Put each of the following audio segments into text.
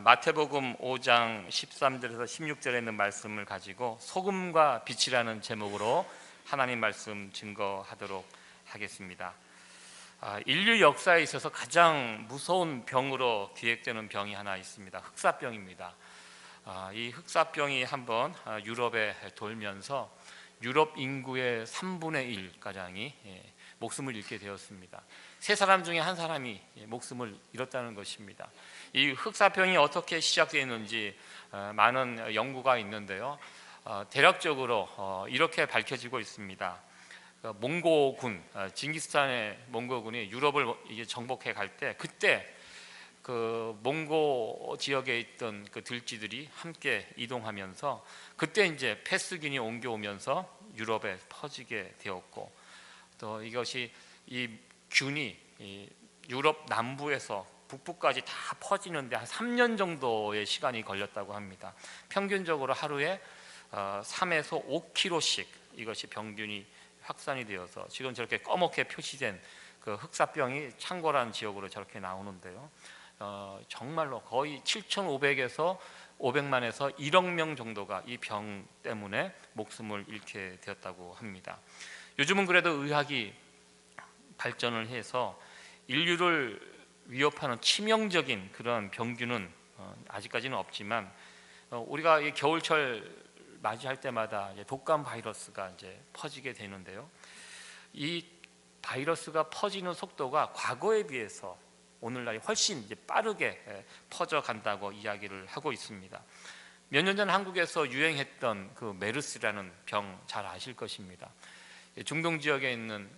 마태복음 5장 13절에서 16절에 있는 말씀을 가지고 소금과 빛이라는 제목으로 하나님 말씀 증거하도록 하겠습니다. 인류 역사에 있어서 가장 무서운 병으로 기획되는 병이 하나 있습니다. 흑사병입니다. 이 흑사병이 한번 유럽에 돌면서 유럽 인구의 3분의 1가량이 목숨을 잃게 되었습니다. 세 사람 중에 한 사람이 목숨을 잃었다는 것입니다. 이 흑사병이 어떻게 시작되었는지 많은 연구가 있는데요. 대략적으로 이렇게 밝혀지고 있습니다. 몽고군, 징기스칸의 몽고군이 유럽을 정복해 갈 때, 그때 그 몽고 지역에 있던 그 들쥐들이 함께 이동하면서 그때 이제 패스균이 옮겨오면서 유럽에 퍼지게 되었고, 또 이것이 이 균이 유럽 남부에서 북부까지 다 퍼지는데 한 3년 정도의 시간이 걸렸다고 합니다. 평균적으로 하루에 3에서 5kg씩 이것이 병균이 확산이 되어서 지금 저렇게 검게 표시된 그 흑사병이 창궐한 지역으로 저렇게 나오는데요. 정말로 거의 7,500에서 500만에서 1억 명 정도가 이 병 때문에 목숨을 잃게 되었다고 합니다. 요즘은 그래도 의학이 발전을 해서 인류를 위협하는 치명적인 그런 병균은 아직까지는 없지만, 우리가 이 겨울철 맞이할 때마다 독감 바이러스가 이제 퍼지게 되는데요. 이 바이러스가 퍼지는 속도가 과거에 비해서 오늘날 훨씬 이제 빠르게 퍼져간다고 이야기를 하고 있습니다. 몇 년 전 한국에서 유행했던 그 메르스라는 병 잘 아실 것입니다. 중동 지역에 있는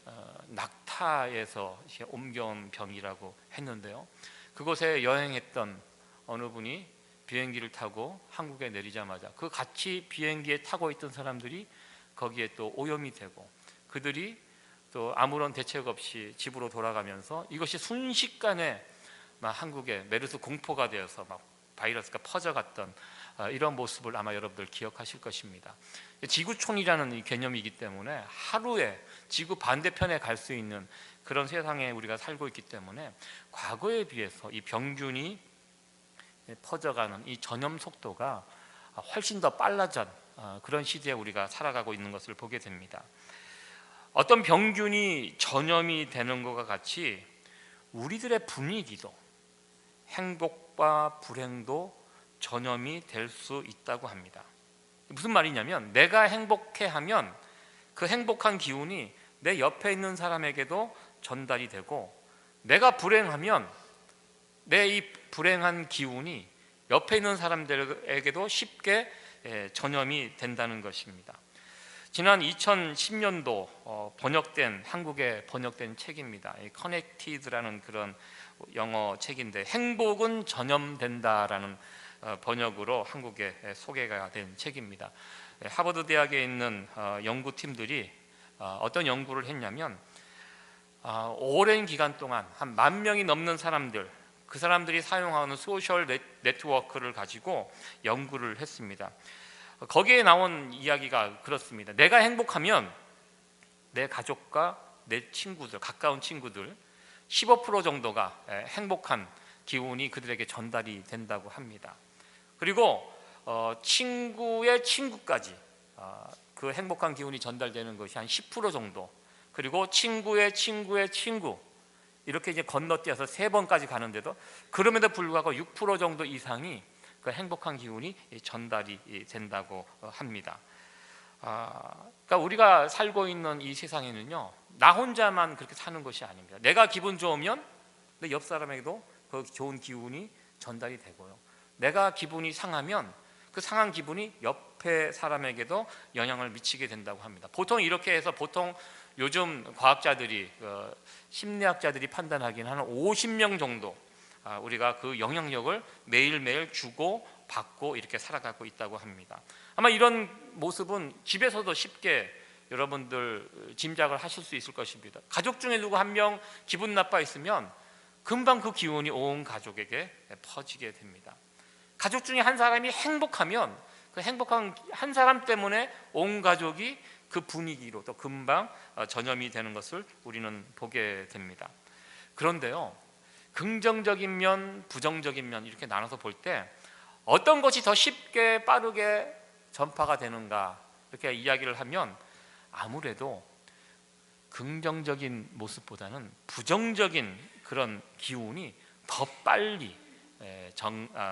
낙타에서 옮겨온 병이라고 했는데요. 그곳에 여행했던 어느 분이 비행기를 타고 한국에 내리자마자 그 같이 비행기에 타고 있던 사람들이 거기에 또 오염이 되고, 그들이 또 아무런 대책 없이 집으로 돌아가면서 이것이 순식간에 막 한국에 메르스 공포가 되어서 막 바이러스가 퍼져갔던 이런 모습을 아마 여러분들 기억하실 것입니다. 지구촌이라는 이 개념이기 때문에 하루에 지구 반대편에 갈 수 있는 그런 세상에 우리가 살고 있기 때문에 과거에 비해서 이 병균이 퍼져가는 이 전염 속도가 훨씬 더 빨라진 그런 시대에 우리가 살아가고 있는 것을 보게 됩니다. 어떤 병균이 전염이 되는 것과 같이 우리들의 분위기도, 행복과 불행도 전염이 될 수 있다고 합니다. 무슨 말이냐면, 내가 행복해하면 그 행복한 기운이 내 옆에 있는 사람에게도 전달이 되고, 내가 불행하면 내 이 불행한 기운이 옆에 있는 사람들에게도 쉽게 전염이 된다는 것입니다. 지난 2010년도 한국에 번역된 책입니다. 커넥티드라는 그런 영어 책인데, 행복은 전염된다라는 번역으로 한국에 소개가 된 책입니다. 하버드 대학에 있는 연구팀들이 어떤 연구를 했냐면, 오랜 기간 동안 한 10,000명이 넘는 사람들, 그 사람들이 사용하는 소셜 네트워크를 가지고 연구를 했습니다. 거기에 나온 이야기가 그렇습니다. 내가 행복하면 내 가족과 내 친구들, 가까운 친구들 15% 정도가 행복한 기운이 그들에게 전달이 된다고 합니다. 그리고 친구의 친구까지 그 행복한 기운이 전달되는 것이 한 10% 정도, 그리고 친구의 친구의 친구, 이렇게 이제 건너뛰어서 3번까지 가는데도 그럼에도 불구하고 6% 정도 이상이 그 행복한 기운이 전달이 된다고 합니다. 그러니까 우리가 살고 있는 이 세상에는요, 나 혼자만 그렇게 사는 것이 아닙니다. 내가 기분 좋으면 내 옆 사람에게도 그 좋은 기운이 전달이 되고요, 내가 기분이 상하면 그 상한 기분이 옆에 사람에게도 영향을 미치게 된다고 합니다. 보통 이렇게 해서 요즘 과학자들이, 심리학자들이 판단하기는 한 50명 정도 우리가 그 영향력을 매일매일 주고 받고 이렇게 살아가고 있다고 합니다. 아마 이런 모습은 집에서도 쉽게 여러분들 짐작을 하실 수 있을 것입니다. 가족 중에 누구 한 명 기분 나빠 있으면 금방 그 기운이 온 가족에게 퍼지게 됩니다. 가족 중에 한 사람이 행복하면 그 행복한 한 사람 때문에 온 가족이 그 분위기로 또 금방 전염이 되는 것을 우리는 보게 됩니다. 그런데요, 긍정적인 면, 부정적인 면 이렇게 나눠서 볼 때 어떤 것이 더 쉽게 빠르게 전파가 되는가 이렇게 이야기를 하면 아무래도 긍정적인 모습보다는 부정적인 그런 기운이 더 빨리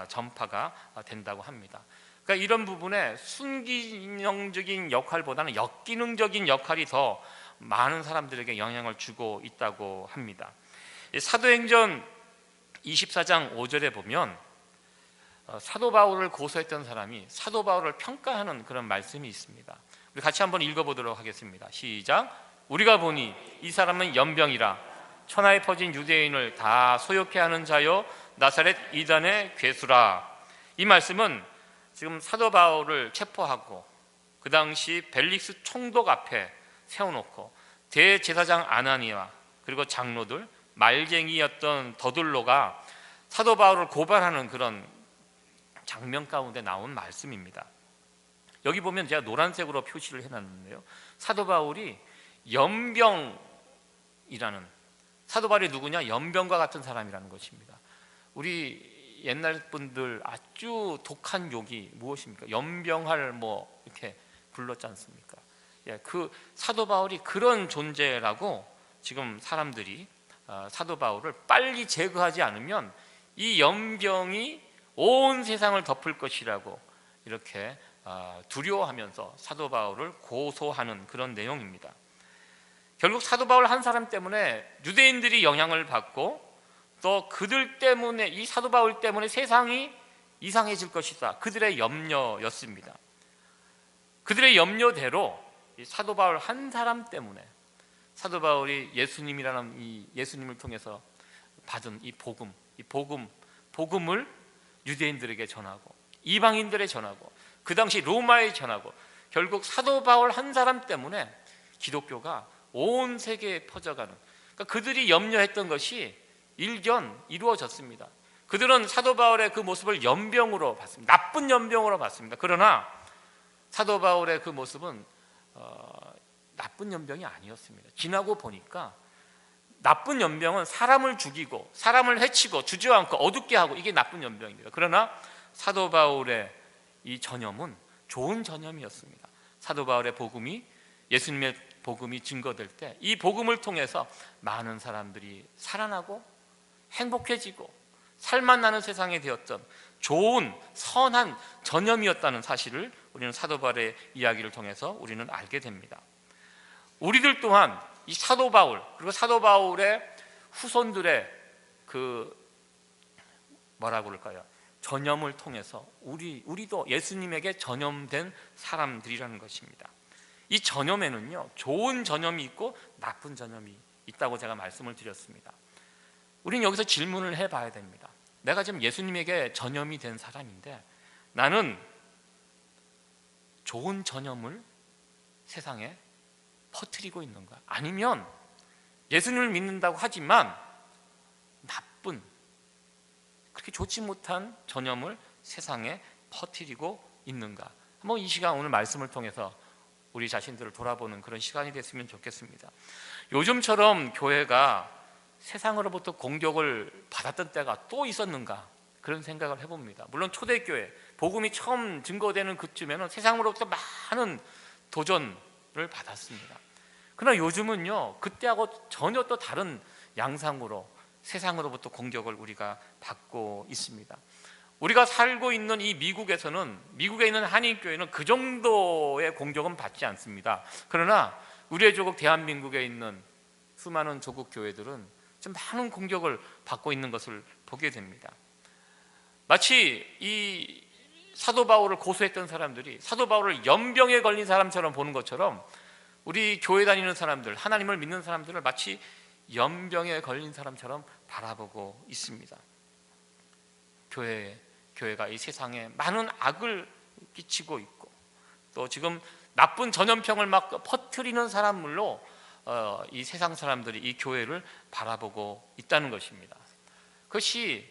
전파가 된다고 합니다. 그러니까 이런 부분에 순기능적인 역할보다는 역기능적인 역할이 더 많은 사람들에게 영향을 주고 있다고 합니다. 사도행전 24장 5절에 보면 사도 바울을 고소했던 사람이 사도 바울을 평가하는 그런 말씀이 있습니다. 우리 같이 한번 읽어보도록 하겠습니다. 시작. 우리가 보니 이 사람은 연병이라 천하에 퍼진 유대인을 다 소욕케 하는 자요 나사렛 이단의 괴수라. 이 말씀은 지금 사도 바울을 체포하고 그 당시 벨릭스 총독 앞에 세워놓고 대제사장 아나니아 그리고 장로들 말쟁이였던 더둘로가 사도 바울을 고발하는 그런 장면 가운데 나온 말씀입니다. 여기 보면 제가 노란색으로 표시를 해놨는데요, 사도 바울이 연병이라는, 사도 바울이 누구냐? 연병과 같은 사람이라는 것입니다. 우리 옛날 분들 아주 독한 욕이 무엇입니까? 연병할 뭐 이렇게 불렀지 않습니까? 예, 그 사도 바울이 그런 존재라고 지금 사람들이 사도 바울을 빨리 제거하지 않으면 이 연병이 온 세상을 덮을 것이라고 이렇게 두려워하면서 사도 바울을 고소하는 그런 내용입니다. 결국 사도 바울 한 사람 때문에 유대인들이 영향을 받고 또 그들 때문에, 이 사도 바울 때문에 세상이 이상해질 것이다, 그들의 염려였습니다. 그들의 염려대로 이 사도 바울 한 사람 때문에 사도 바울이 예수님이라는 이 예수님을 통해서 받은 이 복음을 유대인들에게 전하고 이방인들에 전하고 그 당시 로마에 전하고 결국 사도 바울 한 사람 때문에 기독교가 온 세계에 퍼져가는, 그러니까 그들이 염려했던 것이 일견 이루어졌습니다. 그들은 사도 바울의 그 모습을 연병으로 봤습니다. 나쁜 연병으로 봤습니다. 그러나 사도 바울의 그 모습은 나쁜 연병이 아니었습니다. 지나고 보니까 나쁜 연병은 사람을 죽이고 사람을 해치고 주저앉고 어둡게 하고 이게 나쁜 연병입니다. 그러나 사도 바울의 이 전염은 좋은 전염이었습니다. 사도 바울의 복음이, 예수님의 복음이 증거될 때 이 복음을 통해서 많은 사람들이 살아나고 행복해지고 살만 나는 세상이 되었던 좋은 선한 전염이었다는 사실을 우리는 사도 바울의 이야기를 통해서 우리는 알게 됩니다. 우리들 또한 이 사도 바울 그리고 사도 바울의 후손들의 그 뭐라고 그럴까요? 전염을 통해서 우리도 예수님에게 전염된 사람들이라는 것입니다. 이 전염에는요, 좋은 전염이 있고 나쁜 전염이 있다고 제가 말씀을 드렸습니다. 우리는 여기서 질문을 해봐야 됩니다. 내가 지금 예수님에게 전염이 된 사람인데 나는 좋은 전염을 세상에 퍼뜨리고 있는가? 아니면 예수님을 믿는다고 하지만 나쁜, 그렇게 좋지 못한 전염을 세상에 퍼뜨리고 있는가? 한번 이 시간 오늘 말씀을 통해서 우리 자신들을 돌아보는 그런 시간이 됐으면 좋겠습니다. 요즘처럼 교회가 세상으로부터 공격을 받았던 때가 또 있었는가, 그런 생각을 해봅니다. 물론 초대교회 복음이 처음 증거되는 그쯤에는 세상으로부터 많은 도전을 받았습니다. 그러나 요즘은요, 그때하고 전혀 또 다른 양상으로 세상으로부터 공격을 우리가 받고 있습니다. 우리가 살고 있는 이 미국에서는, 미국에 있는 한인교회는 그 정도의 공격은 받지 않습니다. 그러나 우리의 조국 대한민국에 있는 수많은 조국 교회들은 좀 많은 공격을 받고 있는 것을 보게 됩니다. 마치 이 사도 바울을 고소했던 사람들이 사도 바울을 연병에 걸린 사람처럼 보는 것처럼 우리 교회 다니는 사람들, 하나님을 믿는 사람들을 마치 연병에 걸린 사람처럼 바라보고 있습니다. 교회가 이 세상에 많은 악을 끼치고 있고 또 지금 나쁜 전염병을 막 퍼뜨리는 사람들로 이 세상 사람들이 이 교회를 바라보고 있다는 것입니다. 그것이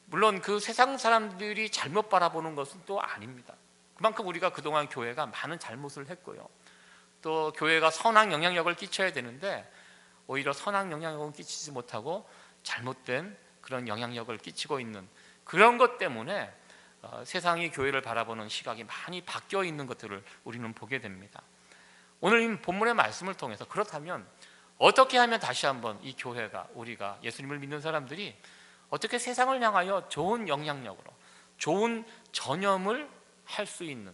물론 그 세상 사람들이 잘못 바라보는 것은 또 아닙니다. 그만큼 우리가 그동안 교회가 많은 잘못을 했고요, 또 교회가 선한 영향력을 끼쳐야 되는데 오히려 선한 영향력을 끼치지 못하고 잘못된 그런 영향력을 끼치고 있는 그런 것 때문에 세상이 교회를 바라보는 시각이 많이 바뀌어 있는 것들을 우리는 보게 됩니다. 오늘 이 본문의 말씀을 통해서 그렇다면 어떻게 하면 다시 한번 이 교회가, 우리가 예수님을 믿는 사람들이 어떻게 세상을 향하여 좋은 영향력으로 좋은 전염을 할 수 있는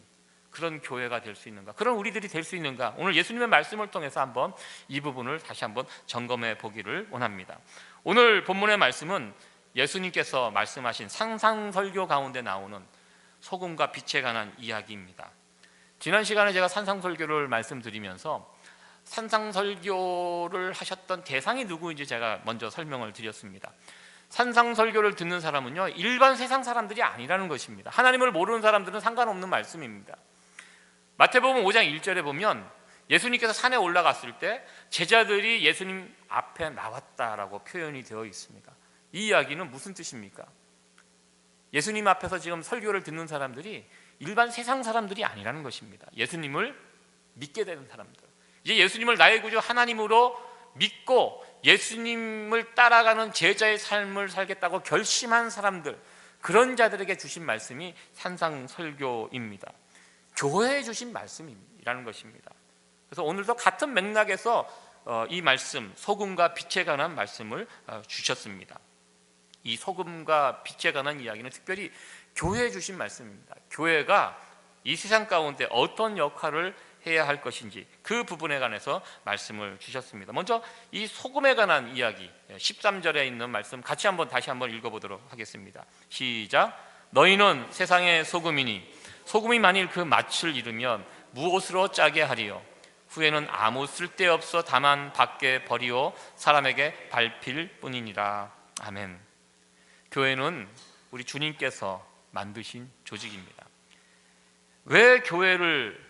그런 교회가 될 수 있는가, 그런 우리들이 될 수 있는가, 오늘 예수님의 말씀을 통해서 한번 이 부분을 다시 한번 점검해 보기를 원합니다. 오늘 본문의 말씀은 예수님께서 말씀하신 산상설교 가운데 나오는 소금과 빛에 관한 이야기입니다. 지난 시간에 제가 산상설교를 말씀드리면서 산상설교를 하셨던 대상이 누구인지 제가 먼저 설명을 드렸습니다. 산상설교를 듣는 사람은요, 일반 세상 사람들이 아니라는 것입니다. 하나님을 모르는 사람들은 상관없는 말씀입니다. 마태복음 5장 1절에 보면 예수님께서 산에 올라갔을 때 제자들이 예수님 앞에 나왔다라고 표현이 되어 있습니다. 이 이야기는 무슨 뜻입니까? 예수님 앞에서 지금 설교를 듣는 사람들이 일반 세상 사람들이 아니라는 것입니다. 예수님을 믿게 되는 사람들, 이제 예수님을 나의 구주 하나님으로 믿고 예수님을 따라가는 제자의 삶을 살겠다고 결심한 사람들, 그런 자들에게 주신 말씀이 산상설교입니다. 교회에 주신 말씀이라는 것입니다. 그래서 오늘도 같은 맥락에서 이 말씀, 소금과 빛에 관한 말씀을 주셨습니다. 이 소금과 빛에 관한 이야기는 특별히 교회에 주신 말씀입니다. 교회가 이 세상 가운데 어떤 역할을 해야 할 것인지 그 부분에 관해서 말씀을 주셨습니다. 먼저 이 소금에 관한 이야기 13절에 있는 말씀 같이 다시 한번 읽어보도록 하겠습니다. 시작. 너희는 세상의 소금이니 소금이 만일 그 맛을 잃으면 무엇으로 짜게 하리요? 후에는 아무 쓸데없어 다만 밖에 버리오 사람에게 밟힐 뿐이니라. 아멘. 교회는 우리 주님께서 만드신 조직입니다. 왜 교회를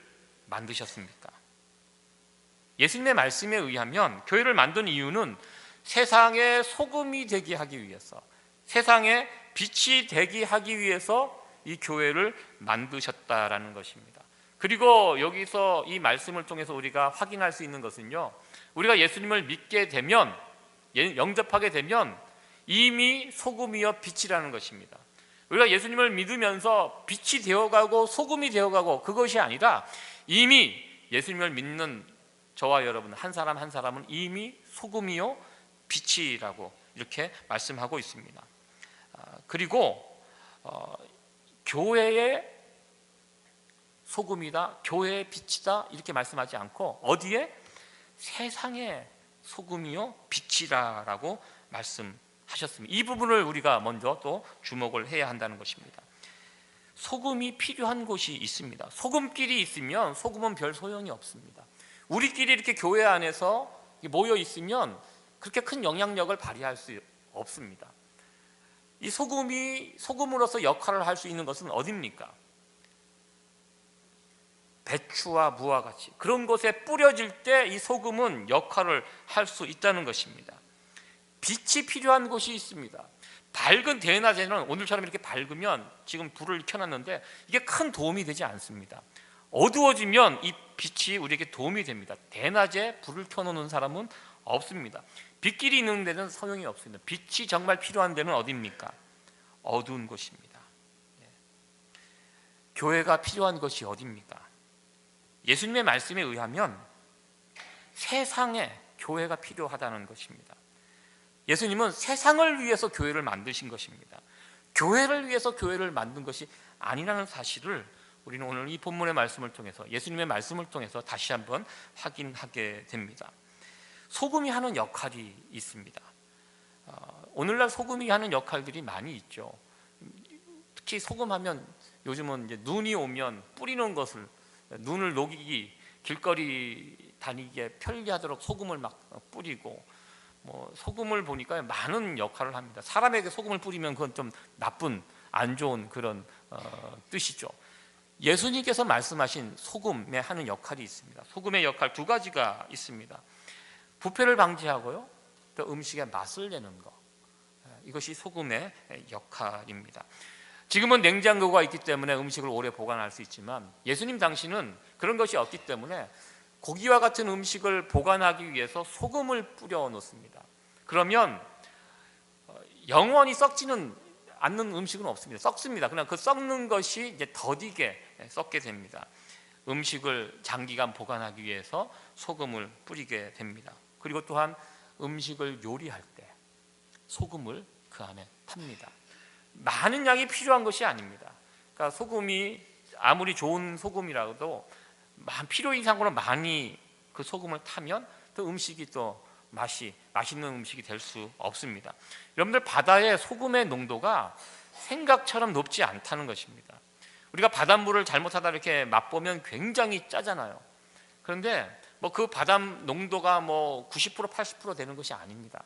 만드셨습니까? 예수님의 말씀에 의하면 교회를 만든 이유는 세상의 소금이 되게 하기 위해서, 세상의 빛이 되게 하기 위해서 이 교회를 만드셨다라는 것입니다. 그리고 여기서 이 말씀을 통해서 우리가 확인할 수 있는 것은요, 우리가 예수님을 믿게 되면, 영접하게 되면 이미 소금이여 빛이라는 것입니다. 우리가 예수님을 믿으면서 빛이 되어가고 소금이 되어가고 그것이 아니라 이미 예수님을 믿는 저와 여러분 한 사람 한 사람은 이미 소금이요 빛이라고 이렇게 말씀하고 있습니다. 그리고 교회의 소금이다, 교회의 빛이다 이렇게 말씀하지 않고 어디에? 세상의 소금이요 빛이라라고 말씀하셨습니다. 이 부분을 우리가 먼저 또 주목을 해야 한다는 것입니다. 소금이 필요한 곳이 있습니다. 소금끼리 있으면 소금은 별 소용이 없습니다. 우리끼리 이렇게 교회 안에서 모여 있으면 그렇게 큰 영향력을 발휘할 수 없습니다. 이 소금이 소금으로서 역할을 할 수 있는 것은 어디입니까? 배추와 무와 같이 그런 곳에 뿌려질 때 이 소금은 역할을 할 수 있다는 것입니다. 빛이 필요한 곳이 있습니다. 밝은 대낮에는 오늘처럼 이렇게 밝으면 지금 불을 켜놨는데 이게 큰 도움이 되지 않습니다. 어두워지면 이 빛이 우리에게 도움이 됩니다. 대낮에 불을 켜놓는 사람은 없습니다. 빛길이 있는 데는 소용이 없습니다. 빛이 정말 필요한 데는 어디입니까? 어두운 곳입니다. 교회가 필요한 것이 어디입니까? 예수님의 말씀에 의하면 세상에 교회가 필요하다는 것입니다. 예수님은 세상을 위해서 교회를 만드신 것입니다. 교회를 위해서 교회를 만든 것이 아니라는 사실을 우리는 오늘 이 본문의 말씀을 통해서, 예수님의 말씀을 통해서 다시 한번 확인하게 됩니다. 소금이 하는 역할이 있습니다. 오늘날 소금이 하는 역할들이 많이 있죠. 특히 소금하면 요즘은 이제 눈이 오면 뿌리는 것을, 눈을 녹이기, 길거리 다니기에 편리하도록 소금을 막 뿌리고, 소금을 보니까 많은 역할을 합니다. 사람에게 소금을 뿌리면 그건 좀 나쁜, 안 좋은 그런 뜻이죠. 예수님께서 말씀하신 소금에 하는 역할이 있습니다. 소금의 역할 두 가지가 있습니다. 부패를 방지하고요, 또 음식의 맛을 내는 것, 이것이 소금의 역할입니다. 지금은 냉장고가 있기 때문에 음식을 오래 보관할 수 있지만 예수님 당시는 그런 것이 없기 때문에 고기와 같은 음식을 보관하기 위해서 소금을 뿌려 놓습니다. 그러면 영원히 썩지는 않는 음식은 없습니다. 썩습니다. 그냥 그 썩는 것이 이제 더디게 썩게 됩니다. 음식을 장기간 보관하기 위해서 소금을 뿌리게 됩니다. 그리고 또한 음식을 요리할 때 소금을 그 안에 탑니다. 많은 양이 필요한 것이 아닙니다. 그러니까 소금이 아무리 좋은 소금이라도 필요 이상으로 많이 그 소금을 타면 또 음식이 또 맛있는 음식이 될 수 없습니다. 여러분들, 바다의 소금의 농도가 생각처럼 높지 않다는 것입니다. 우리가 바닷물을 잘못하다 이렇게 맛보면 굉장히 짜잖아요. 그런데 뭐 그 바닷 농도가 뭐 90% 80% 되는 것이 아닙니다.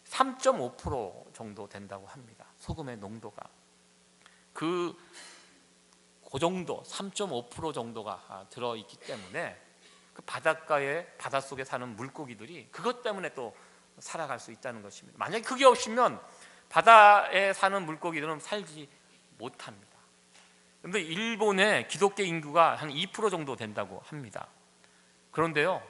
3.5% 정도 된다고 합니다. 소금의 농도가 그 정도 3.5% 정도가 들어있기 때문에 그 바닷속에 사는 물고기들이 그것 때문에 또 살아갈 수 있다는 것입니다. 만약에 그게 없으면 바다에 사는 물고기들은 살지 못합니다. 그런데 일본의 기독교 인구가 한 2% 정도 된다고 합니다. 그런데요,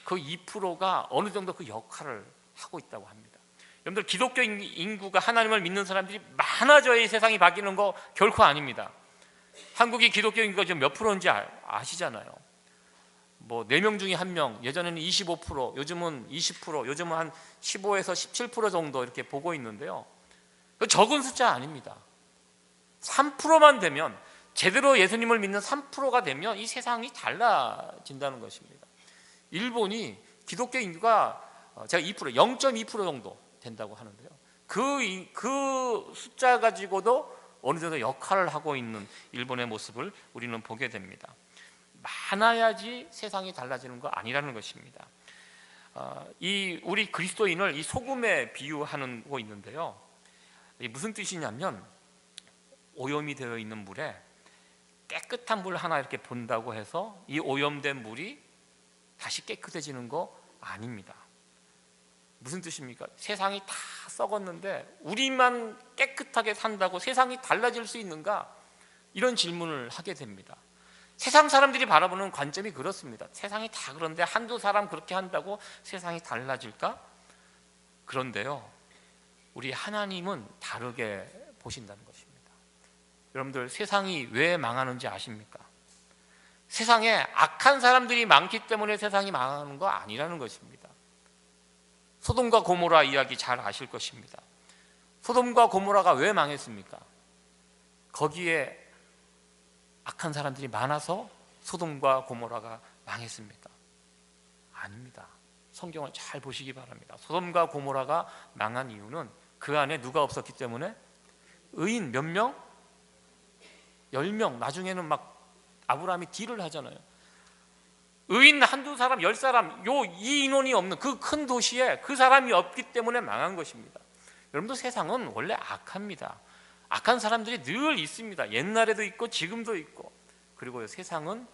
그 2%가 어느 정도 그 역할을 하고 있다고 합니다. 여러분들, 기독교 인구가 하나님을 믿는 사람들이 많아져야 이 세상이 바뀌는 거 결코 아닙니다. 한국이 기독교 인구가 지금 몇 프로인지 아시잖아요. 뭐 4명 중에 1명, 예전에는 25%, 요즘은 20%, 요즘은 한 15에서 17% 정도 이렇게 보고 있는데요. 그 적은 숫자 아닙니다. 3%만 되면, 제대로 예수님을 믿는 3%가 되면 이 세상이 달라진다는 것입니다. 일본이 기독교 인구가 제가 0.2% 정도 된다고 하는데요. 그 숫자 가지고도 어느 정도 역할을 하고 있는 일본의 모습을 우리는 보게 됩니다. 많아야지 세상이 달라지는 거 아니라는 것입니다. 우리 그리스도인을 이 소금에 비유하고 있는데요. 이게 무슨 뜻이냐면, 오염이 되어 있는 물에 깨끗한 물 하나 이렇게 본다고 해서 이 오염된 물이 다시 깨끗해지는 거 아닙니다. 무슨 뜻입니까? 세상이 다 썩었는데 우리만 깨끗하게 산다고 세상이 달라질 수 있는가? 이런 질문을 하게 됩니다. 세상 사람들이 바라보는 관점이 그렇습니다. 세상이 다 그런데 한두 사람 그렇게 한다고 세상이 달라질까? 그런데요, 우리 하나님은 다르게 보신다는 것입니다. 여러분들, 세상이 왜 망하는지 아십니까? 세상에 악한 사람들이 많기 때문에 세상이 망하는 거 아니라는 것입니다. 소돔과 고모라 이야기 잘 아실 것입니다. 소돔과 고모라가 왜 망했습니까? 거기에 악한 사람들이 많아서 소돔과 고모라가 망했습니까? 아닙니다. 성경을 잘 보시기 바랍니다. 소돔과 고모라가 망한 이유는 그 안에 누가 없었기 때문에? 의인 몇 명? 10명. 나중에는 막 아브라함이 딜을 하잖아요. 의인 한두 사람, 10사람, 이 인원이 없는 그 큰 도시에 그 사람이 없기 때문에 망한 것입니다. 여러분들, 세상은 원래 악합니다. 악한 사람들이 늘 있습니다. 옛날에도 있고 지금도 있고. 그리고 세상은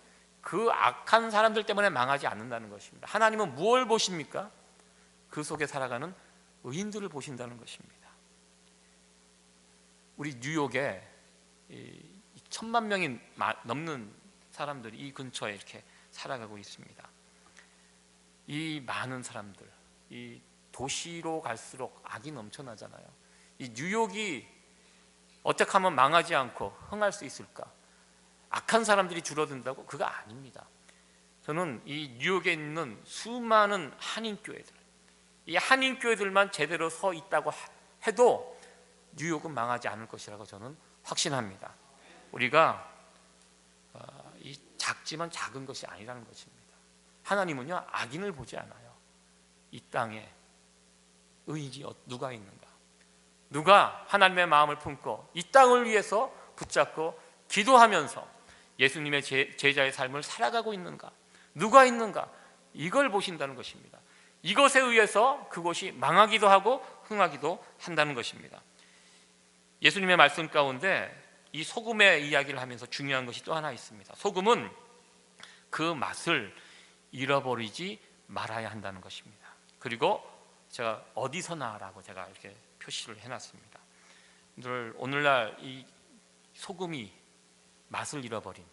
그 악한 사람들 때문에 망하지 않는다는 것입니다. 하나님은 무엇을 보십니까? 그 속에 살아가는 의인들을 보신다는 것입니다. 우리 뉴욕에 1000만 명이 넘는 사람들이 이 근처에 이렇게 살아가고 있습니다. 이 많은 사람들, 이 도시로 갈수록 악이 넘쳐나잖아요. 이 뉴욕이 어떻게 하면 망하지 않고 흥할 수 있을까? 악한 사람들이 줄어든다고? 그거 아닙니다. 저는 이 뉴욕에 있는 수많은 한인교회들, 이 한인교회들만 제대로 서 있다고 해도 뉴욕은 망하지 않을 것이라고 저는 확신합니다. 우리가 이 작지만 작은 것이 아니라는 것입니다. 하나님은요, 악인을 보지 않아요. 이 땅에 의인이 누가 있는가? 누가 하나님의 마음을 품고 이 땅을 위해서 붙잡고 기도하면서 예수님의 제자의 삶을 살아가고 있는가? 누가 있는가? 이걸 보신다는 것입니다. 이것에 의해서 그곳이 망하기도 하고 흥하기도 한다는 것입니다. 예수님의 말씀 가운데 이 소금의 이야기를 하면서 중요한 것이 또 하나 있습니다. 소금은 그 맛을 잃어버리지 말아야 한다는 것입니다. 그리고 제가 어디서나라고 제가 이렇게 표시를 해놨습니다. 오늘날 이 소금이 맛을 잃어버린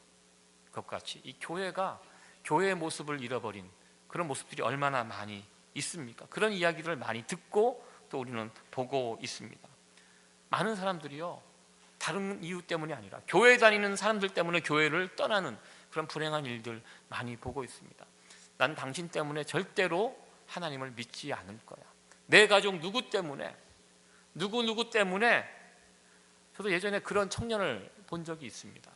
것 같이 이 교회가 교회의 모습을 잃어버린 그런 모습들이 얼마나 많이 있습니까? 그런 이야기를 많이 듣고 또 우리는 보고 있습니다. 많은 사람들이요, 다른 이유 때문이 아니라 교회 다니는 사람들 때문에 교회를 떠나는 그런 불행한 일들 많이 보고 있습니다. 난 당신 때문에 절대로 하나님을 믿지 않을 거야. 내 가족 누구 때문에, 누구 때문에. 저도 예전에 그런 청년을 본 적이 있습니다.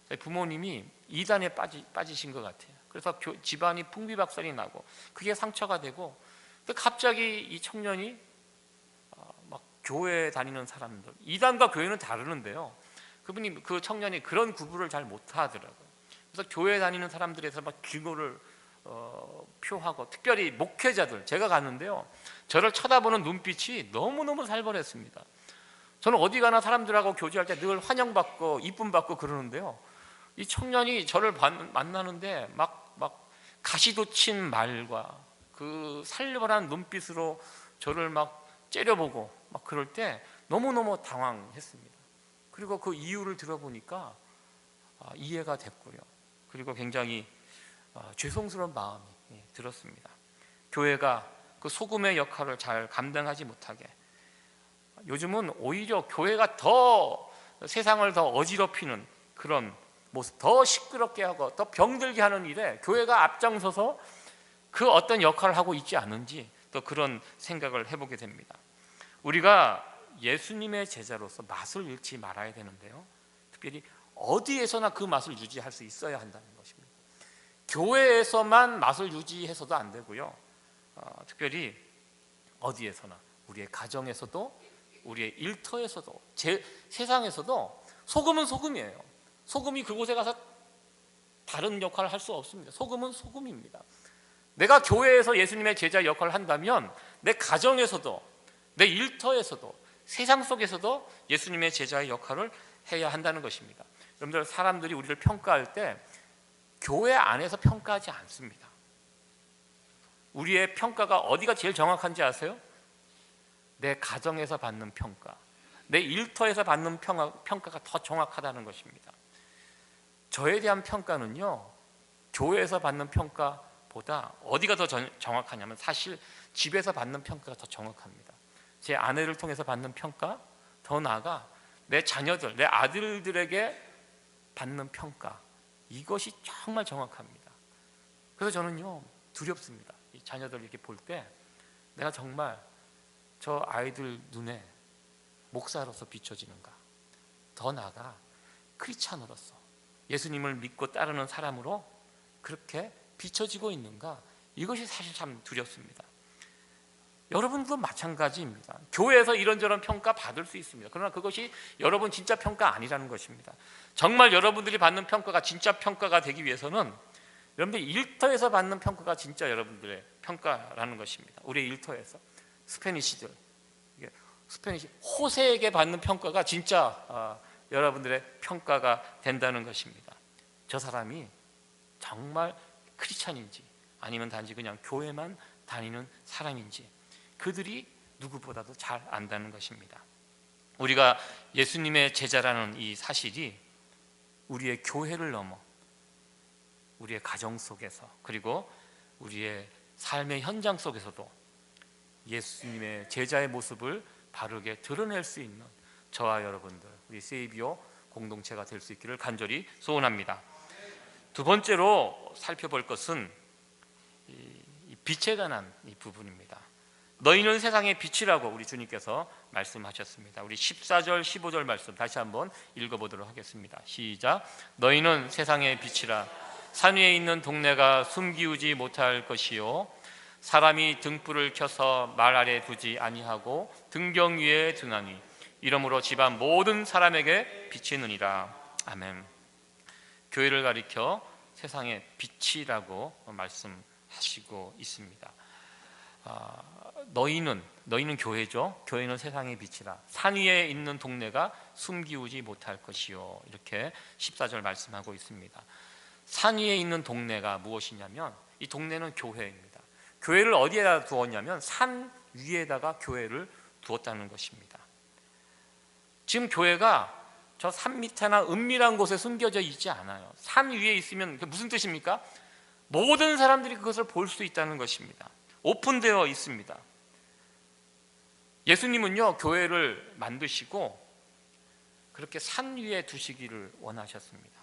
저희 부모님이 이단에 빠지신 것 같아요. 그래서 집안이 풍비박산이 나고 그게 상처가 되고, 근데 갑자기 이 청년이 막 교회 다니는 사람들, 이단과 교회는 다르는데요, 그 청년이 그런 구분을 잘 못하더라고요. 그래서 교회 다니는 사람들에서 막 기고를 표하고, 특별히 목회자들, 제가 갔는데요, 저를 쳐다보는 눈빛이 너무너무 살벌했습니다. 저는 어디 가나 사람들하고 교제할 때 늘 환영받고 이쁨받고 그러는데요, 이 청년이 저를 만나는데 막 가시돋친 말과 그 살벌한 눈빛으로 저를 막 째려보고 막 그럴 때 너무너무 당황했습니다. 그리고 그 이유를 들어보니까 이해가 됐고요. 그리고 굉장히 죄송스러운 마음이 들었습니다. 교회가 그 소금의 역할을 잘 감당하지 못하게, 요즘은 오히려 교회가 더 세상을 더 어지럽히는 그런 모습, 더 시끄럽게 하고 더 병들게 하는 일에 교회가 앞장서서 그 어떤 역할을 하고 있지 않은지 또 그런 생각을 해보게 됩니다. 우리가 예수님의 제자로서 맛을 잃지 말아야 되는데요, 특별히 어디에서나 그 맛을 유지할 수 있어야 한다는 것입니다. 교회에서만 맛을 유지해서도 안 되고요, 특별히 어디에서나, 우리의 가정에서도, 우리의 일터에서도, 세상에서도 소금은 소금이에요. 소금이 그곳에 가서 다른 역할을 할 수 없습니다. 소금은 소금입니다. 내가 교회에서 예수님의 제자 역할을 한다면 내 가정에서도, 내 일터에서도, 세상 속에서도 예수님의 제자의 역할을 해야 한다는 것입니다. 여러분들, 사람들이 우리를 평가할 때 교회 안에서 평가하지 않습니다. 우리의 평가가 어디가 제일 정확한지 아세요? 내 가정에서 받는 평가, 내 일터에서 받는 평가가 더 정확하다는 것입니다. 저에 대한 평가는요, 교회에서 받는 평가보다 어디가 더 정확하냐면 사실 집에서 받는 평가가 더 정확합니다. 제 아내를 통해서 받는 평가, 더 나아가 내 자녀들, 내 아들들에게 받는 평가, 이것이 정말 정확합니다. 그래서 저는요, 두렵습니다. 이 자녀들 이렇게 볼 때 내가 정말 저 아이들 눈에 목사로서 비춰지는가, 더 나아가 크리스찬으로서 예수님을 믿고 따르는 사람으로 그렇게 비춰지고 있는가, 이것이 사실 참 두렵습니다. 여러분도 마찬가지입니다. 교회에서 이런저런 평가 받을 수 있습니다. 그러나 그것이 여러분 진짜 평가 아니라는 것입니다. 정말 여러분들이 받는 평가가 진짜 평가가 되기 위해서는 여러분들 일터에서 받는 평가가 진짜 여러분들의 평가라는 것입니다. 우리의 일터에서 스페니시들, 스페니시 호세에게 받는 평가가 진짜 여러분들의 평가가 된다는 것입니다. 저 사람이 정말 크리스찬인지 아니면 단지 그냥 교회만 다니는 사람인지 그들이 누구보다도 잘 안다는 것입니다. 우리가 예수님의 제자라는 이 사실이 우리의 교회를 넘어 우리의 가정 속에서, 그리고 우리의 삶의 현장 속에서도 예수님의 제자의 모습을 바르게 드러낼 수 있는 저와 여러분들, 우리 세이비오 공동체가 될 수 있기를 간절히 소원합니다. 두 번째로 살펴볼 것은 이 빛에 관한 이 부분입니다. 너희는 세상의 빛이라고 우리 주님께서 말씀하셨습니다. 우리 14절 15절 말씀 다시 한번 읽어보도록 하겠습니다. 시작. 너희는 세상의 빛이라. 산 위에 있는 동네가 숨기우지 못할 것이요, 사람이 등불을 켜서 말 아래 두지 아니하고 등경 위에 두나니 이러므로 집안 모든 사람에게 비치느니라. 아멘. 교회를 가리켜 세상의 빛이라고 말씀하시고 있습니다. 너희는 교회죠. 교회는 세상의 빛이라. 산 위에 있는 동네가 숨기우지 못할 것이요, 이렇게 14절 말씀하고 있습니다. 산 위에 있는 동네가 무엇이냐면 이 동네는 교회입니다. 교회를 어디에다 두었냐면 산 위에다가 교회를 두었다는 것입니다. 지금 교회가 저 산 밑에나 은밀한 곳에 숨겨져 있지 않아요. 산 위에 있으면 무슨 뜻입니까? 모든 사람들이 그것을 볼 수 있다는 것입니다. 오픈되어 있습니다. 예수님은요, 교회를 만드시고 그렇게 산 위에 두시기를 원하셨습니다.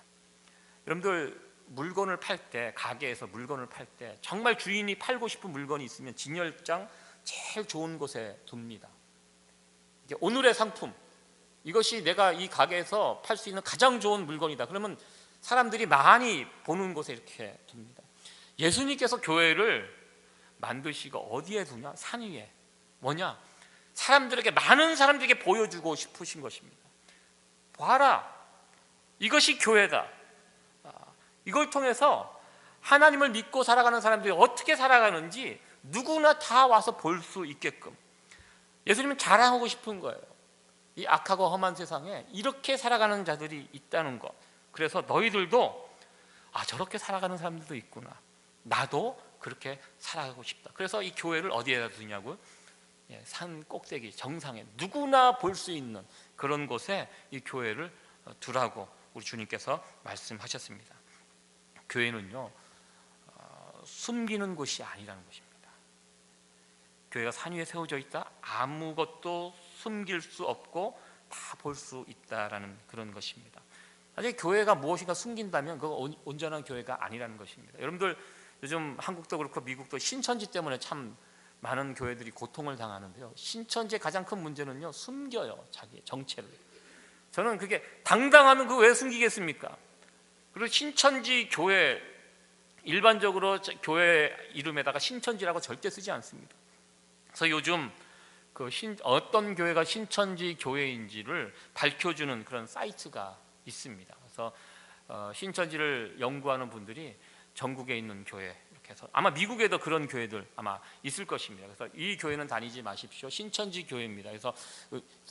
여러분들 물건을 팔 때, 가게에서 물건을 팔 때 정말 주인이 팔고 싶은 물건이 있으면 진열장 제일 좋은 곳에 둡니다. 이게 오늘의 상품, 이것이 내가 이 가게에서 팔 수 있는 가장 좋은 물건이다. 그러면 사람들이 많이 보는 곳에 이렇게 둡니다. 예수님께서 교회를 만드시고 어디에 두냐? 산 위에. 뭐냐? 사람들에게, 많은 사람들에게 보여주고 싶으신 것입니다. 봐라, 이것이 교회다. 이걸 통해서 하나님을 믿고 살아가는 사람들이 어떻게 살아가는지 누구나 다 와서 볼 수 있게끔 예수님은 자랑하고 싶은 거예요. 이 악하고 험한 세상에 이렇게 살아가는 자들이 있다는 것. 그래서 너희들도 저렇게 살아가는 사람들도 있구나, 나도 그렇게 살아가고 싶다. 그래서 이 교회를 어디에다 두냐고요? 산 꼭대기 정상에 누구나 볼 수 있는 그런 곳에 이 교회를 두라고 우리 주님께서 말씀하셨습니다. 교회는요, 숨기는 곳이 아니라는 것입니다. 교회가 산 위에 세워져 있다, 아무것도 숨길 수 없고 다 볼 수 있다라는 그런 것입니다. 사실 교회가 무엇인가 숨긴다면 그거 온전한 교회가 아니라는 것입니다. 여러분들 요즘 한국도 그렇고 미국도 신천지 때문에 참 많은 교회들이 고통을 당하는데요, 신천지의 가장 큰 문제는요, 숨겨요, 자기의 정체를. 저는 그게 당당하면 그거 왜 숨기겠습니까? 그리고 신천지 교회, 일반적으로 교회 이름에다가 신천지라고 절대 쓰지 않습니다. 그래서 요즘 어떤 교회가 신천지 교회인지를 밝혀주는 그런 사이트가 있습니다. 그래서 신천지를 연구하는 분들이 전국에 있는 교회 이렇게 해서, 아마 미국에도 그런 교회들 아마 있을 것입니다. 그래서 이 교회는 다니지 마십시오, 신천지 교회입니다. 그래서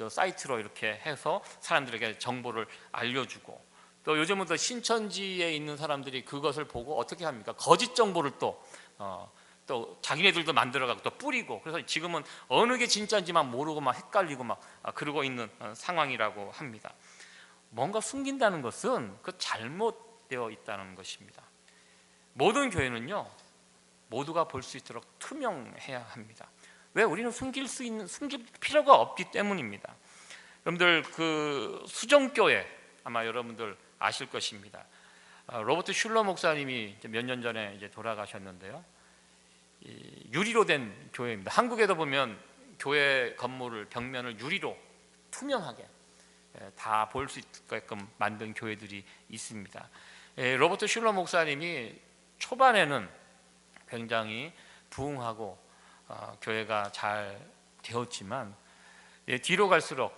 사이트로 이렇게 해서 사람들에게 정보를 알려주고, 또 요즘은 또 신천지에 있는 사람들이 그것을 보고 어떻게 합니까? 거짓 정보를 또 자기네들도 만들어가고 또 뿌리고, 그래서 지금은 어느 게 진짜인지만 모르고 막 헷갈리고 막 그러고 있는 상황이라고 합니다. 뭔가 숨긴다는 것은 그 잘못되어 있다는 것입니다. 모든 교회는요, 모두가 볼 수 있도록 투명해야 합니다. 왜? 우리는 숨길 필요가 없기 때문입니다. 여러분들 그 수정교회 아마 여러분들 아실 것입니다. 로버트 슐러 목사님이 몇 년 전에 이제 돌아가셨는데요, 유리로 된 교회입니다. 한국에도 보면 교회 건물을, 벽면을 유리로 투명하게 다 볼 수 있게끔 만든 교회들이 있습니다. 로버트 슐러 목사님이 초반에는 굉장히 부흥하고 교회가 잘 되었지만 뒤로 갈수록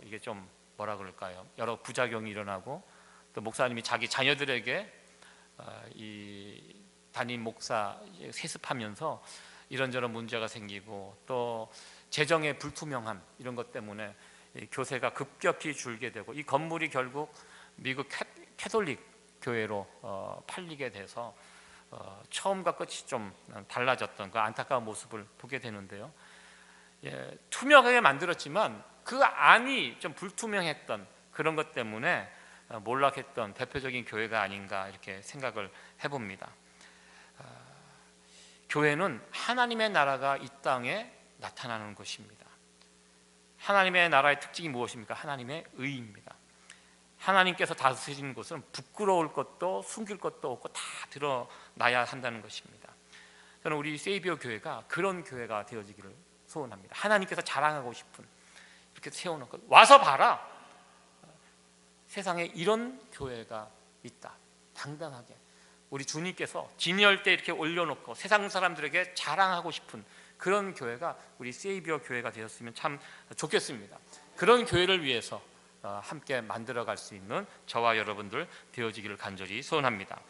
이게 좀 뭐라 그럴까요? 여러 부작용이 일어나고, 또 목사님이 자기 자녀들에게 이 담임 목사 세습하면서 이런저런 문제가 생기고, 또 재정의 불투명함 이런 것 때문에 교세가 급격히 줄게 되고, 이 건물이 결국 미국 캐톨릭 교회로 팔리게 돼서 처음과 끝이 좀 달라졌던 그 안타까운 모습을 보게 되는데요, 투명하게 만들었지만 그 안이 좀 불투명했던 그런 것 때문에 몰락했던 대표적인 교회가 아닌가 이렇게 생각을 해봅니다. 교회는 하나님의 나라가 이 땅에 나타나는 것입니다. 하나님의 나라의 특징이 무엇입니까? 하나님의 의입니다. 하나님께서 다스리는 것은 부끄러울 것도 숨길 것도 없고 다 드러나야 한다는 것입니다. 저는 우리 세이비어 교회가 그런 교회가 되어지기를 소원합니다. 하나님께서 자랑하고 싶은, 이렇게 세워놓고 와서 봐라, 세상에 이런 교회가 있다, 당당하게 우리 주님께서 진열 때 이렇게 올려놓고 세상 사람들에게 자랑하고 싶은 그런 교회가 우리 세이비어 교회가 되었으면 참 좋겠습니다. 그런 교회를 위해서 함께 만들어갈 수 있는 저와 여러분들 되어지기를 간절히 소원합니다.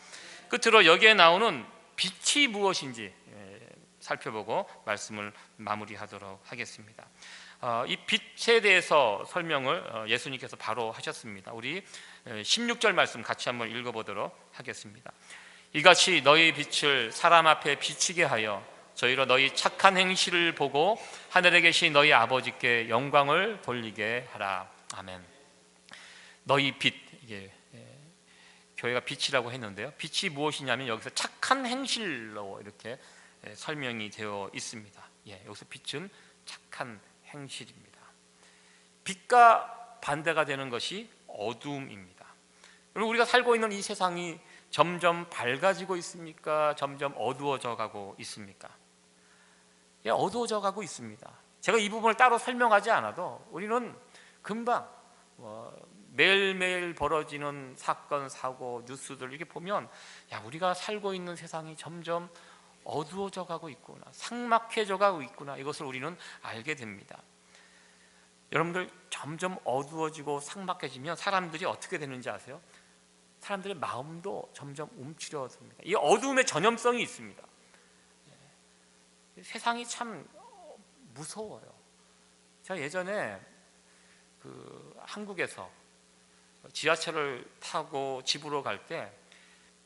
끝으로 여기에 나오는 빛이 무엇인지 살펴보고 말씀을 마무리하도록 하겠습니다. 이 빛에 대해서 설명을 예수님께서 바로 하셨습니다. 우리 16절 말씀 같이 한번 읽어보도록 하겠습니다. 이같이 너희 빛을 사람 앞에 비치게 하여 저희로 너희 착한 행실을 보고 하늘에 계신 너희 아버지께 영광을 돌리게 하라. 아멘. 너희 빛, 이게 교회가 빛이라고 했는데요, 빛이 무엇이냐면 여기서 착한 행실로 이렇게 설명이 되어 있습니다. 여기서 빛은 착한 행실입니다. 빛과 반대가 되는 것이 어두움입니다. 여러분, 우리가 살고 있는 이 세상이 점점 밝아지고 있습니까? 점점 어두워져 가고 있습니까? 예, 어두워져 가고 있습니다. 제가 이 부분을 따로 설명하지 않아도 우리는 금방 매일매일 벌어지는 사건, 사고, 뉴스들 이렇게 보면 우리가 살고 있는 세상이 점점 어두워져 가고 있구나, 삭막해져 가고 있구나, 이것을 우리는 알게 됩니다. 여러분들, 점점 어두워지고 삭막해지면 사람들이 어떻게 되는지 아세요? 사람들의 마음도 점점 움츠려듭니다. 이 어두움의 전염성이 있습니다. 세상이 참 무서워요. 제가 예전에 한국에서 지하철을 타고 집으로 갈 때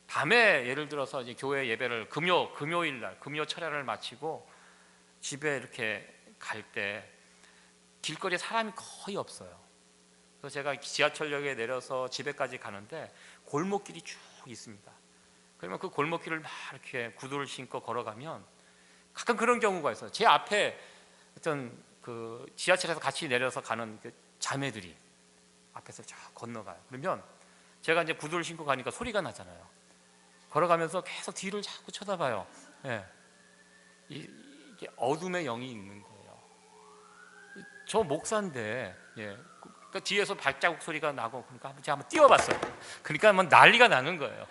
밤에, 예를 들어서 이제 교회 예배를 금요일 날 금요 철야를 마치고 집에 이렇게 갈 때 길거리에 사람이 거의 없어요. 그래서 제가 지하철역에 내려서 집에까지 가는데 골목길이 쭉 있습니다. 그러면 그 골목길을 막 이렇게 구두를 신고 걸어가면 가끔 그런 경우가 있어요. 제 앞에 어떤 지하철에서 같이 내려서 가는 자매들이 앞에서 쫙 건너가요. 그러면 제가 이제 구두를 신고 가니까 소리가 나잖아요. 걸어가면서 계속 뒤를 자꾸 쳐다봐요. 예. 이게 어둠의 영이 있는 거예요. 저 목사인데, 그러니까 뒤에서 발자국 소리가 나고, 그러니까 제가 한번 뛰어봤어요. 그러니까 뭐 난리가 나는 거예요.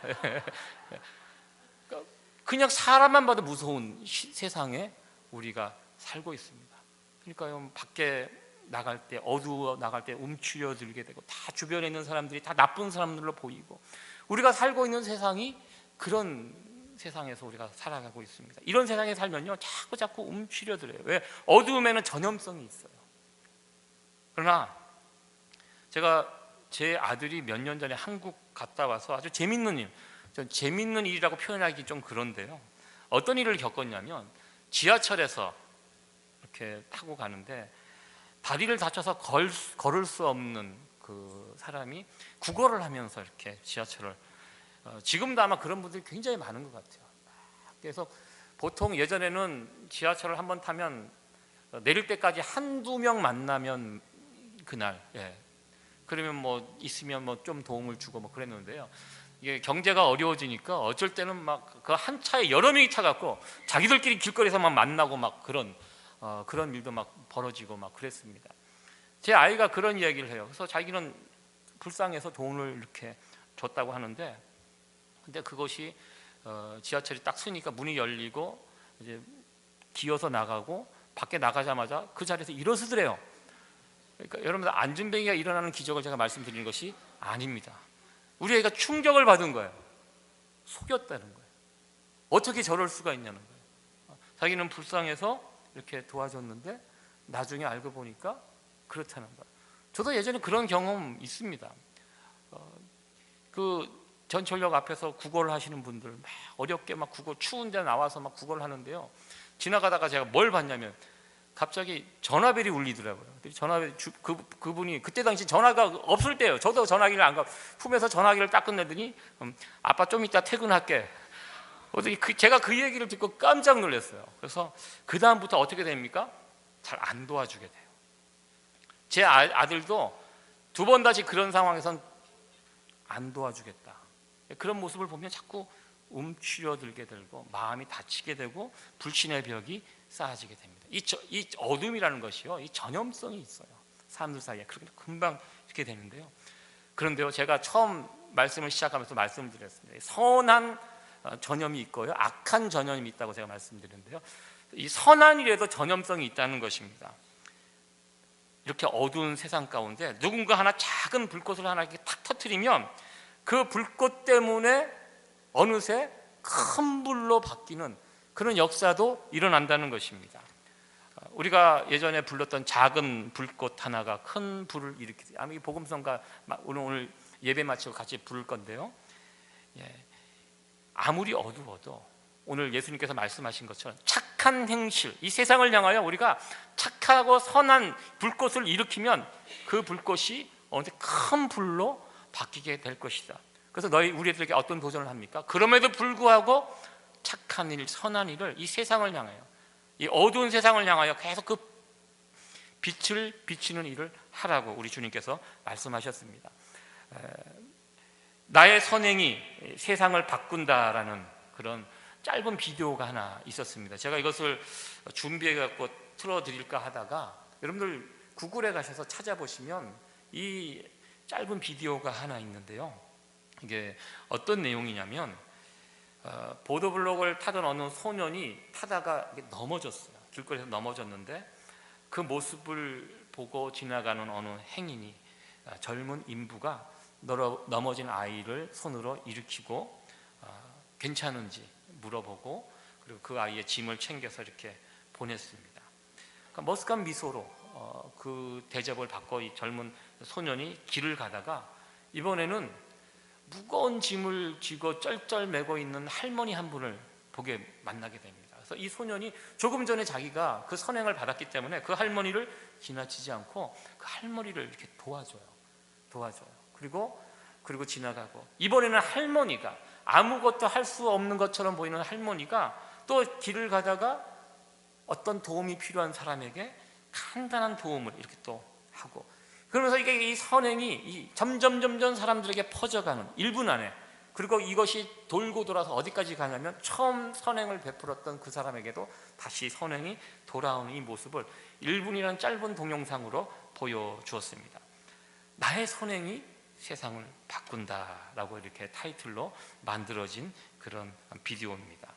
그냥 사람만 봐도 무서운 세상에 우리가 살고 있습니다. 그러니까요, 밖에 나갈 때, 어두워 나갈 때 움츠려들게 되고, 다 주변에 있는 사람들이 다 나쁜 사람들로 보이고, 우리가 살고 있는 세상이 그런 세상에서 우리가 살아가고 있습니다. 이런 세상에 살면요, 자꾸 움츠려들어요. 왜? 어두움에는 전염성이 있어요. 그러나 제가 제 아들이 몇 년 전에 한국 갔다 와서 아주 재밌는 일이라고 표현하기 좀 그런데요, 어떤 일을 겪었냐면, 지하철에서 이렇게 타고 가는데 다리를 다쳐서 걸을 수 없는 그 사람이 구걸을 하면서 이렇게 지하철을, 지금도 아마 그런 분들이 굉장히 많은 것 같아요. 그래서 보통 예전에는 지하철을 한번 타면 내릴 때까지 한두 명 만나면 그날, 그러면 뭐 있으면 뭐 좀 도움을 주고 뭐 그랬는데요, 이게 경제가 어려워지니까 어쩔 때는 막 그 한 차에 여러 명이 타갖고 자기들끼리 길거리에서만 만나고 막 그런 일도 막 벌어지고 막 그랬습니다. 제 아이가 그런 이야기를 해요. 그래서 자기는 불쌍해서 돈을 이렇게 줬다고 하는데, 근데 그것이 지하철이 딱 서니까 문이 열리고 이제 기어서 나가고 밖에 나가자마자 그 자리에서 일어서더래요. 그러니까 여러분들, 안전뱅이가 일어나는 기적을 제가 말씀드리는 것이 아닙니다. 우리 애가 충격을 받은 거예요. 속였다는 거예요. 어떻게 저럴 수가 있냐는 거예요. 자기는 불쌍해서 이렇게 도와줬는데 나중에 알고 보니까 그렇다는 거예요. 저도 예전에 그런 경험 있습니다. 그 전철역 앞에서 구걸을 하시는 분들, 막 어렵게 막 추운데 나와서 막 구걸을 하는데요, 지나가다가 제가 뭘 봤냐면 갑자기 전화벨이 울리더라고요. 그분이 그때 당시 전화가 없을 때예요. 저도 전화기를 안 가, 품에서 전화기를 딱 끝내더니 아빠 좀 이따 퇴근할게. 제가 그 얘기를 듣고 깜짝 놀랐어요. 그래서 그 다음부터 어떻게 됩니까? 잘 안 도와주게 돼요. 제 아들도 두 번 다시 그런 상황에선 안 도와주겠다, 그런 모습을 보면 자꾸 움츠려들게 되고 마음이 다치게 되고 불신의 벽이 쌓아지게 됩니다. 이 어둠이라는 것이요, 이 전염성이 있어요. 사람들 사이에 그렇게 금방 이렇게 되는데요. 그런데요, 제가 처음 말씀을 시작하면서 말씀드렸습니다. 선한 전염이 있고요, 악한 전염이 있다고 제가 말씀드렸는데요, 이 선한 일에도 전염성이 있다는 것입니다. 이렇게 어두운 세상 가운데 누군가 하나 작은 불꽃을 하나 이렇게 탁 터뜨리면 그 불꽃 때문에 어느새 큰 불로 바뀌는 그런 역사도 일어난다는 것입니다. 우리가 예전에 불렀던 작은 불꽃 하나가 큰 불을 일으키죠. 아마 이 복음성가 오늘 예배 마치고 같이 부를 건데요, 아무리 어두워도 오늘 예수님께서 말씀하신 것처럼 착한 행실, 이 세상을 향하여 우리가 착하고 선한 불꽃을 일으키면 그 불꽃이 어느새 큰 불로 바뀌게 될 것이다. 그래서 우리들에게 어떤 도전을 합니까? 그럼에도 불구하고 착한 일, 선한 일을 이 세상을 향하여, 이 어두운 세상을 향하여 계속 그 빛을 비추는 일을 하라고 우리 주님께서 말씀하셨습니다. 나의 선행이 세상을 바꾼다라는 그런 짧은 비디오가 하나 있었습니다. 제가 이것을 준비해 갖고 틀어드릴까 하다가 여러분들 구글에 가셔서 찾아보시면 이 짧은 비디오가 하나 있는데요, 이게 어떤 내용이냐면 보도블록을 타던 어느 소년이 타다가 넘어졌어요. 길거리에서 넘어졌는데 그 모습을 보고 지나가는 어느 행인이, 젊은 인부가 넘어진 아이를 손으로 일으키고 괜찮은지 물어보고, 그리고 그 아이의 짐을 챙겨서 이렇게 보냈습니다. 그러니까 머쓱한 미소로 그 대접을 받고 이 젊은 소년이 길을 가다가 이번에는 무거운 짐을 쥐고 쩔쩔매고 있는 할머니 한 분을 만나게 됩니다. 그래서 이 소년이 조금 전에 자기가 그 선행을 받았기 때문에 그 할머니를 지나치지 않고 그 할머니를 이렇게 도와줘요. 그리고 지나가고, 이번에는 할머니가 아무것도 할 수 없는 것처럼 보이는 할머니가 또 길을 가다가 어떤 도움이 필요한 사람에게 간단한 도움을 이렇게 또 하고, 그러면서 이게 이 선행이 점점 사람들에게 퍼져가는 1분 안에, 그리고 이것이 돌고 돌아서 어디까지 가냐면 처음 선행을 베풀었던 그 사람에게도 다시 선행이 돌아오는 이 모습을 1분이라는 짧은 동영상으로 보여주었습니다. 나의 선행이 세상을 바꾼다라고 이렇게 타이틀로 만들어진 그런 비디오입니다.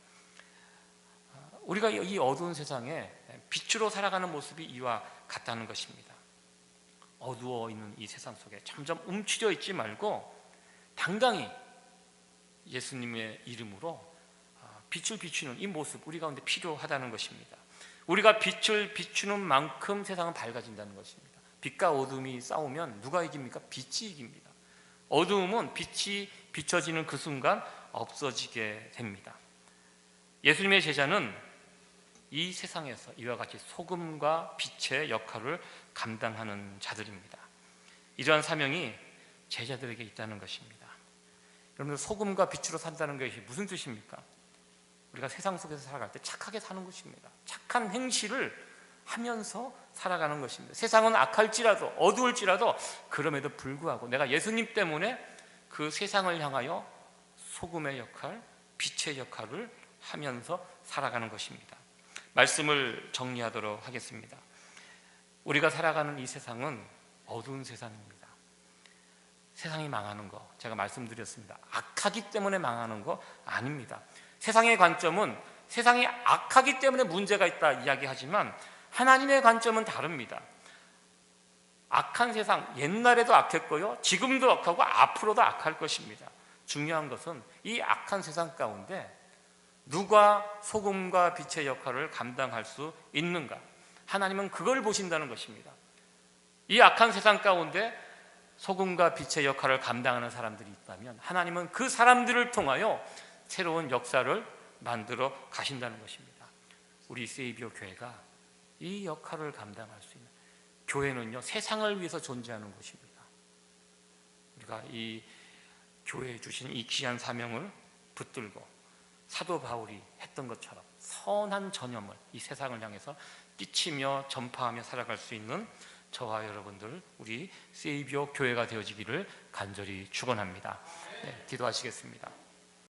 우리가 이 어두운 세상에 빛으로 살아가는 모습이 이와 같다는 것입니다. 어두워 있는 이 세상 속에 점점 움츠려 있지 말고 당당히 예수님의 이름으로 빛을 비추는 이 모습 우리 가운데 필요하다는 것입니다. 우리가 빛을 비추는 만큼 세상은 밝아진다는 것입니다. 빛과 어둠이 싸우면 누가 이깁니까? 빛이 이깁니다. 어두움은 빛이 비춰지는 그 순간 없어지게 됩니다. 예수님의 제자는 이 세상에서 이와 같이 소금과 빛의 역할을 감당하는 자들입니다. 이러한 사명이 제자들에게 있다는 것입니다. 여러분들, 소금과 빛으로 산다는 것이 무슨 뜻입니까? 우리가 세상 속에서 살아갈 때 착하게 사는 것입니다. 착한 행실을 하면서 살아가는 것입니다. 세상은 악할지라도 어두울지라도 그럼에도 불구하고 내가 예수님 때문에 그 세상을 향하여 소금의 역할, 빛의 역할을 하면서 살아가는 것입니다. 말씀을 정리하도록 하겠습니다. 우리가 살아가는 이 세상은 어두운 세상입니다. 세상이 망하는 거 제가 말씀드렸습니다. 악하기 때문에 망하는 거 아닙니다. 세상의 관점은 세상이 악하기 때문에 문제가 있다 이야기하지만 하나님의 관점은 다릅니다. 악한 세상, 옛날에도 악했고요, 지금도 악하고 앞으로도 악할 것입니다. 중요한 것은 이 악한 세상 가운데 누가 소금과 빛의 역할을 감당할 수 있는가? 하나님은 그걸 보신다는 것입니다. 이 악한 세상 가운데 소금과 빛의 역할을 감당하는 사람들이 있다면 하나님은 그 사람들을 통하여 새로운 역사를 만들어 가신다는 것입니다. 우리 세이비어 교회가 이 역할을 감당할 수 있는, 교회는요 세상을 위해서 존재하는 것입니다. 우리가 이 교회에 주신 이 귀한 사명을 붙들고 사도 바울이 했던 것처럼 선한 전염을 이 세상을 향해서 끼치며 전파하며 살아갈 수 있는 저와 여러분들, 우리 세이비어 교회가 되어지기를 간절히 축원합니다. 네, 기도하시겠습니다.